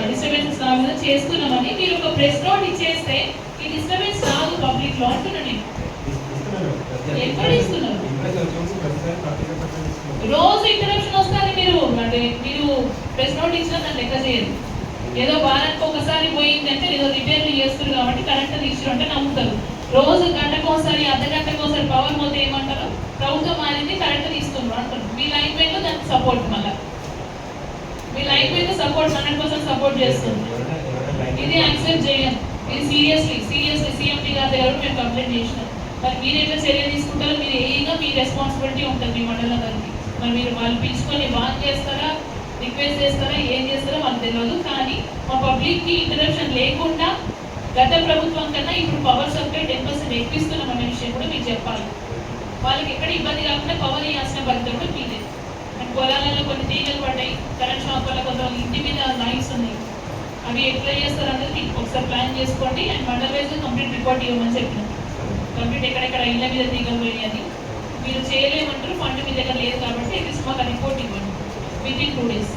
Disturbances రాకుండా చేస్తున్నామని మీరు ఒక ప్రెస్ నోట్ ఇచ్చేస్తే ఈ డిస్టర్బెన్స్ రాదు పబ్లిక్ లో అంటున్నా నేను. ఎక్కడ ఇస్తున్నారు? రోజు ఇంటరప్షన్ వస్తుంది. మీరు ప్రెస్ నోట్ ఇచ్చినా దాన్ని లెక్క చేయరు. ఏదో వారానికి ఒకసారి పోయిందంటే ఏదో రిపేర్లు చేస్తారు కాబట్టి కరెంట్ తీసుకోవడం అంటే నమ్ముతారు. రోజు గంటకోసారి అర్ధగంటకోసారి పవర్ పోతే ఏమంటారు? ప్రభుత్వం మారింది, కరెంట్ తీస్తున్నారు అంటారు. మీ లైన్ మీద దానికి సపోర్ట్, మళ్ళీ మీ లైన్ మీద సపోర్ట్ 100% సపోర్ట్ చేస్తుంది. ఇది యాక్సెప్ట్ చేయం. ఇది సీరియస్లీ సీఎంపీ గారి దగ్గర మేము కంప్లైంట్ చేసినాం. మరి మీరు ఎట్లా చర్య తీసుకుంటారో మీరు ఏగా మీ రెస్పాన్సిబిలిటీ ఉంటుంది మీ మండల గారికి. మరి మీరు వాళ్ళు పిలుచుకొని వాన్ చేస్తారా, రిక్వెస్ట్ చేస్తారా, ఏం చేస్తారో వాళ్ళకి తెలియదు. కానీ మా పబ్లిక్కి ఇంటరప్షన్ లేకుండా గత ప్రభుత్వం కన్నా ఇప్పుడు పవర్ సప్లై 10% ఎక్కిస్తున్నాం అనే విషయం కూడా మీకు చెప్పాలి. వాళ్ళకి ఎక్కడ ఇబ్బంది కాకుండా పవర్ ఇవ్వాల్సిన బాధ్యత కూడా మీదే. అండ్ పొలాలలో కొన్ని తీగలు పడ్డాయి, కరెంట్ షాప్ వల్ల కొంత ఇంటి మీద లైన్స్ ఉన్నాయి. అవి ఎట్లా చేస్తారు అనేది ఒకసారి ప్లాన్ చేసుకోండి. And mandal wise complete report ఇవ్వమని చెప్పినాం. కంప్లీట్ ఎక్కడెక్కడ ఇళ్ళ మీద తీగలు పోయి అని మీరు చేయలేమంటారు, ఫండ్ మీ దగ్గర లేదు కాబట్టి అట్లీస్ట్ మాకు రిపోర్ట్ ఇవ్వండి విత్ ఇన్ 2 days.